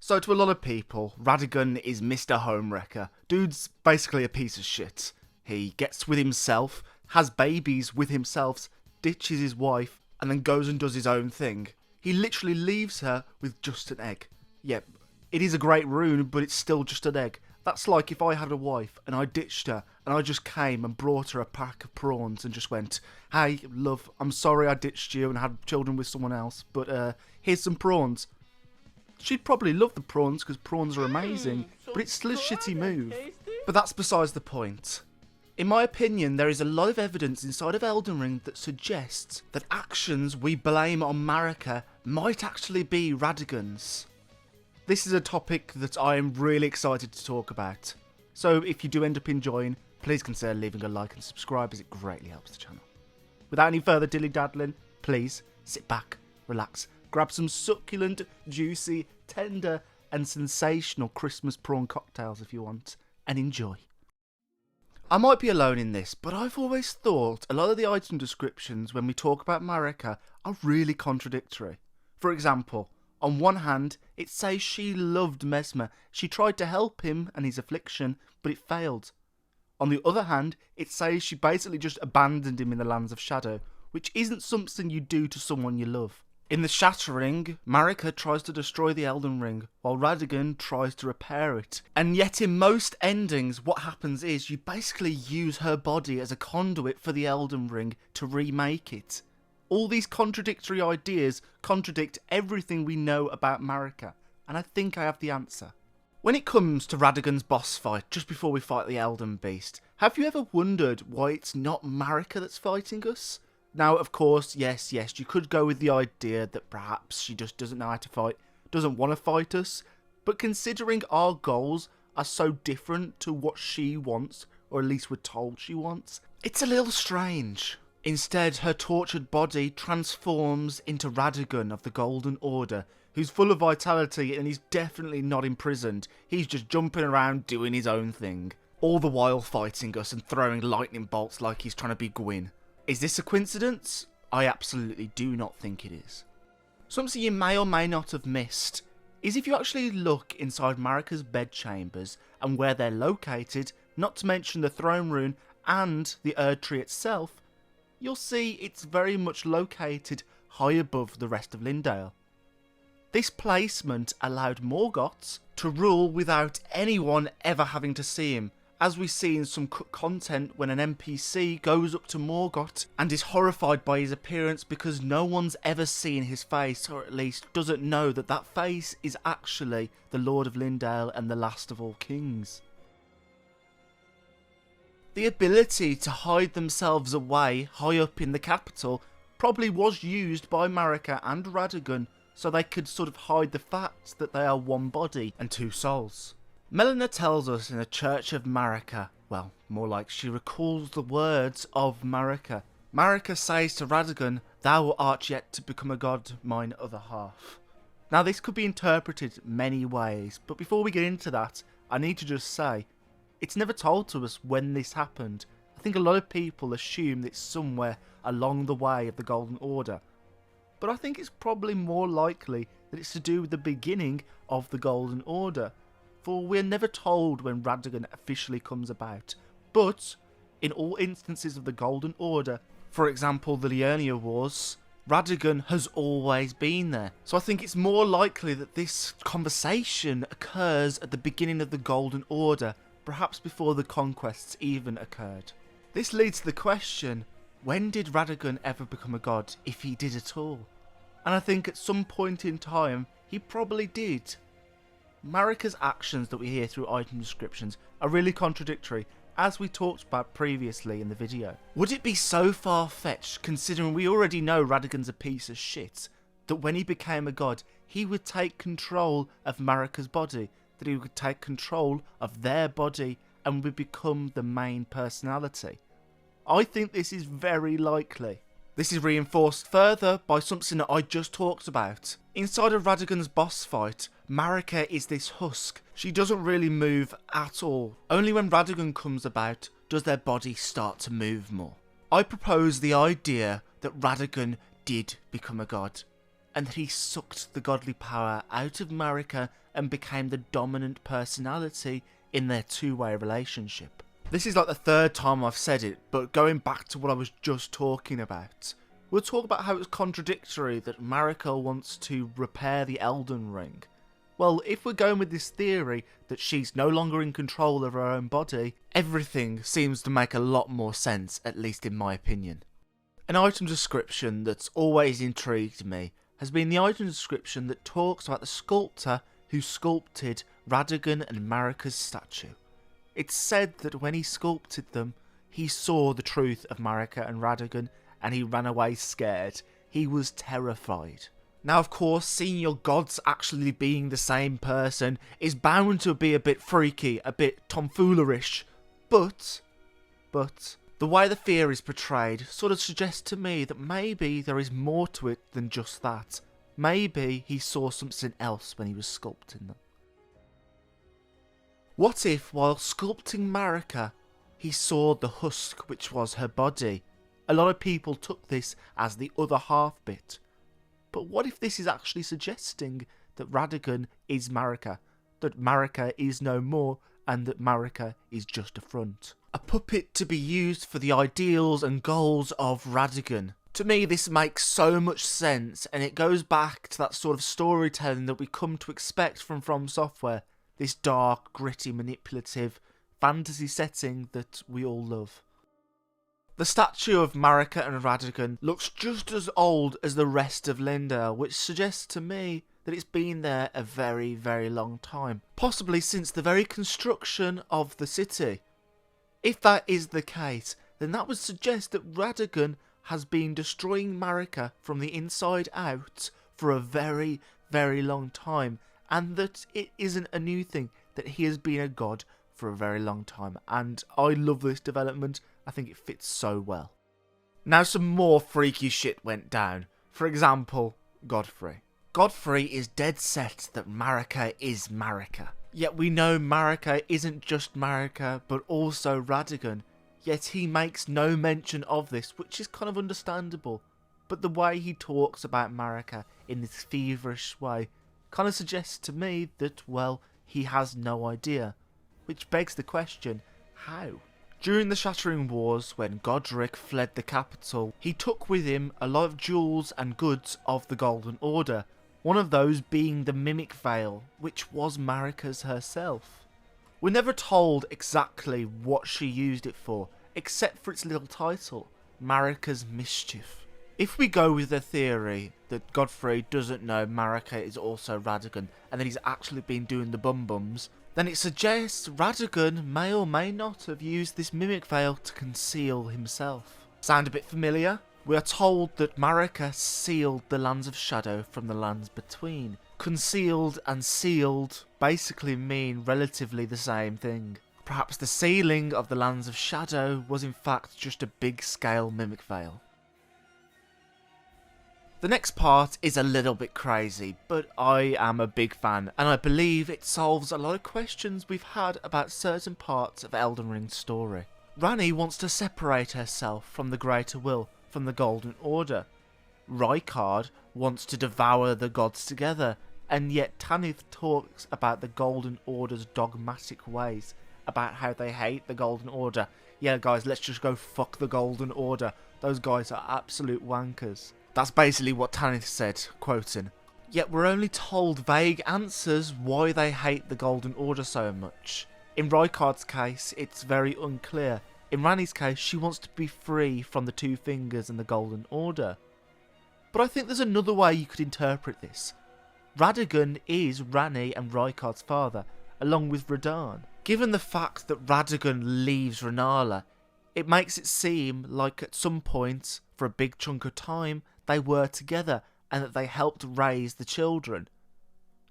So to a lot of people, Radagon is Mr. Homewrecker. Dude's basically a piece of shit. He gets with himself, has babies with himself, ditches his wife, and then goes and does his own thing. He literally leaves her with just an egg. Yep, it is a great rune, but it's still just an egg. That's like if I had a wife and I ditched her and I just came and brought her a pack of prawns and just went, "Hey, love, I'm sorry I ditched you and had children with someone else, but here's some prawns." She'd probably love the prawns because prawns are amazing, but it's still a shitty move. But that's besides the point. In my opinion, there is a lot of evidence inside of Elden Ring that suggests that actions we blame on Marika might actually be Radagon's. This is a topic that I am really excited to talk about. So if you do end up enjoying, please consider leaving a like and subscribe as it greatly helps the channel. Without any further dilly-daddling, please sit back, relax, grab some succulent, juicy, tender and sensational Christmas prawn cocktails if you want, and enjoy. I might be alone in this, but I've always thought a lot of the item descriptions when we talk about Marika are really contradictory. For example, on one hand, it says she loved Mesmer. She tried to help him and his affliction, but it failed. On the other hand, it says she basically just abandoned him in the Lands of Shadow, which isn't something you do to someone you love. In the Shattering, Marika tries to destroy the Elden Ring, while Radagon tries to repair it. And yet in most endings, what happens is you basically use her body as a conduit for the Elden Ring to remake it. All these contradictory ideas contradict everything we know about Marika, and I think I have the answer. When it comes to Radagon's boss fight, just before we fight the Elden Beast, have you ever wondered why it's not Marika that's fighting us? Now, of course, yes, you could go with the idea that perhaps she just doesn't know how to fight, doesn't want to fight us, but considering our goals are so different to what she wants, or at least we're told she wants, it's a little strange. Instead, her tortured body transforms into Radagon of the Golden Order, who's full of vitality and he's definitely not imprisoned. He's just jumping around doing his own thing, all the while fighting us and throwing lightning bolts like he's trying to be Gwyn. Is this a coincidence? I absolutely do not think it is. Something you may or may not have missed is if you actually look inside Marika's bedchambers and where they're located, not to mention the throne room and the Erd tree itself, you'll see it's very much located high above the rest of Lindale. This placement allowed Morgott to rule without anyone ever having to see him, as we see in some cut content when an NPC goes up to Morgott and is horrified by his appearance because no one's ever seen his face, or at least doesn't know that that face is actually the Lord of Lindale and the last of all kings. The ability to hide themselves away high up in the capital probably was used by Marika and Radagon so they could sort of hide the fact that they are one body and two souls. Melina tells us in the Church of Marika, well, more like she recalls the words of Marika. Marika says to Radagon, "Thou art yet to become a god, mine other half." Now this could be interpreted many ways, but before we get into that, I need to just say, it's never told to us when this happened. I think a lot of people assume that it's somewhere along the way of the Golden Order. But I think it's probably more likely that it's to do with the beginning of the Golden Order. For we're never told when Radagon officially comes about. But in all instances of the Golden Order, for example the Liurnia Wars, Radagon has always been there. So I think it's more likely that this conversation occurs at the beginning of the Golden Order, perhaps before the conquests even occurred. This leads to the question, when did Radagon ever become a god, if he did at all? And I think at some point in time, he probably did. Marika's actions that we hear through item descriptions are really contradictory, as we talked about previously in the video. Would it be so far-fetched, considering we already know Radagon's a piece of shit, that when he became a god, he would take control of Marika's body, that he would take control of their body and would become the main personality? I think this is very likely. This is reinforced further by something that I just talked about. Inside of Radagon's boss fight, Marika is this husk. She doesn't really move at all. Only when Radagon comes about does their body start to move more. I propose the idea that Radagon did become a god. and that he sucked the godly power out of Marika and became the dominant personality in their two-way relationship. This is like the third time I've said it, but going back to what I was just talking about, we'll talk about how it's contradictory that Marika wants to repair the Elden Ring. Well, if we're going with this theory that she's no longer in control of her own body, everything seems to make a lot more sense, at least in my opinion. An item description that's always intrigued me has been the item description that talks about the sculptor who sculpted Radagon and Marika's statue. It's said that when he sculpted them, he saw the truth of Marika and Radagon and he ran away scared. He was terrified. Now, of course, seeing your gods actually being the same person is bound to be a bit freaky, a bit tomfoolerish, but the way the fear is portrayed sort of suggests to me that maybe there is more to it than just that. Maybe he saw something else when he was sculpting them. What if, while sculpting Marika, he saw the husk which was her body? A lot of people took this as the other half bit. But what if this is actually suggesting that Radagon is Marika, that Marika is no more, and that Marika is just a front? A puppet to be used for the ideals and goals of Radagon. To me, this makes so much sense, and it goes back to that sort of storytelling that we come to expect from Software. This dark, gritty, manipulative fantasy setting that we all love. The statue of Marika and Radagon looks just as old as the rest of Linda, which suggests to me that it's been there a very, very long time. Possibly since the very construction of the city. If that is the case, then that would suggest that Radagon has been destroying Marika from the inside out for a very, very long time, and that it isn't a new thing, that he has been a god for a very long time. And I love this development. I think it fits so well. Now some more freaky shit went down. For example, Godfrey. Godfrey is dead set that Marika is Marika. Yet we know Marika isn't just Marika, but also Radagon. Yet he makes no mention of this, which is kind of understandable. But the way he talks about Marika in this feverish way kind of suggests to me that, well, he has no idea. Which begs the question, how? During the Shattering Wars, when Godric fled the capital, he took with him a lot of jewels and goods of the Golden Order, one of those being the Mimic Veil, which was Marika's herself. We're never told exactly what she used it for, except for its little title, Marika's Mischief. If we go with the theory that Godfrey doesn't know Marika is also Radagon, and that he's actually been doing the bum-bums, then it suggests Radagon may or may not have used this Mimic Veil to conceal himself. Sound a bit familiar? We are told that Marika sealed the Lands of Shadow from the Lands Between. Concealed and sealed basically mean relatively the same thing. Perhaps the sealing of the Lands of Shadow was in fact just a big-scale Mimic Veil. The next part is a little bit crazy, but I am a big fan, and I believe it solves a lot of questions we've had about certain parts of Elden Ring's story. Ranni wants to separate herself from the Greater Will, from the Golden Order. Rykard wants to devour the gods together, and yet Tanith talks about the Golden Order's dogmatic ways, about how they hate the Golden Order. Yeah guys, let's just go fuck the Golden Order. Those guys are absolute wankers. That's basically what Tanith said, quoting. Yet we're only told vague answers why they hate the Golden Order so much. In Rykard's case, it's very unclear. In Ranni's case, she wants to be free from the Two Fingers and the Golden Order. But I think there's another way you could interpret this. Radagon is Ranni and Rykard's father, along with Radahn. Given the fact that Radagon leaves Rennala, it makes it seem like at some point, for a big chunk of time, they were together and that they helped raise the children.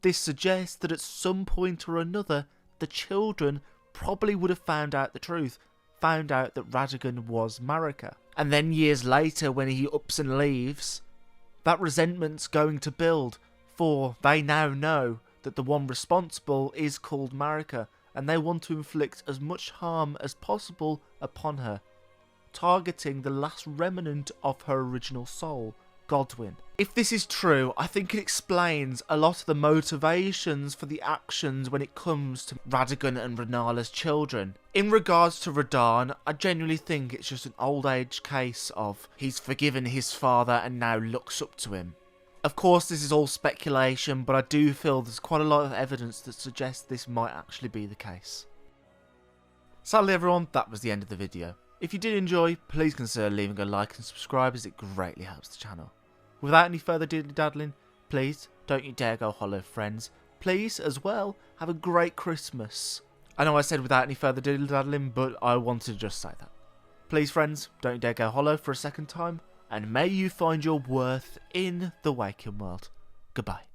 This suggests that at some point or another, the children probably would have found out the truth, found out that Radagon was Marika. And then years later, when he ups and leaves, that resentment's going to build, for they now know that the one responsible is called Marika, and they want to inflict as much harm as possible upon her, targeting the last remnant of her original soul, Godwin. If this is true, I think it explains a lot of the motivations for the actions when it comes to Radagon and Renala's children. In regards to Radahn, I genuinely think it's just an old age case of he's forgiven his father and now looks up to him. Of course, this is all speculation, but I do feel there's quite a lot of evidence that suggests this might actually be the case. Sadly everyone, that was the end of the video. If you did enjoy, please consider leaving a like and subscribe as it greatly helps the channel. Without any further diddly-daddling, please don't you dare go hollow, friends. Please, as well, have a great Christmas. I know I said without any further diddly-daddling, but I wanted to just say that. Please, friends, don't you dare go hollow for a second time, and may you find your worth in the waking world. Goodbye.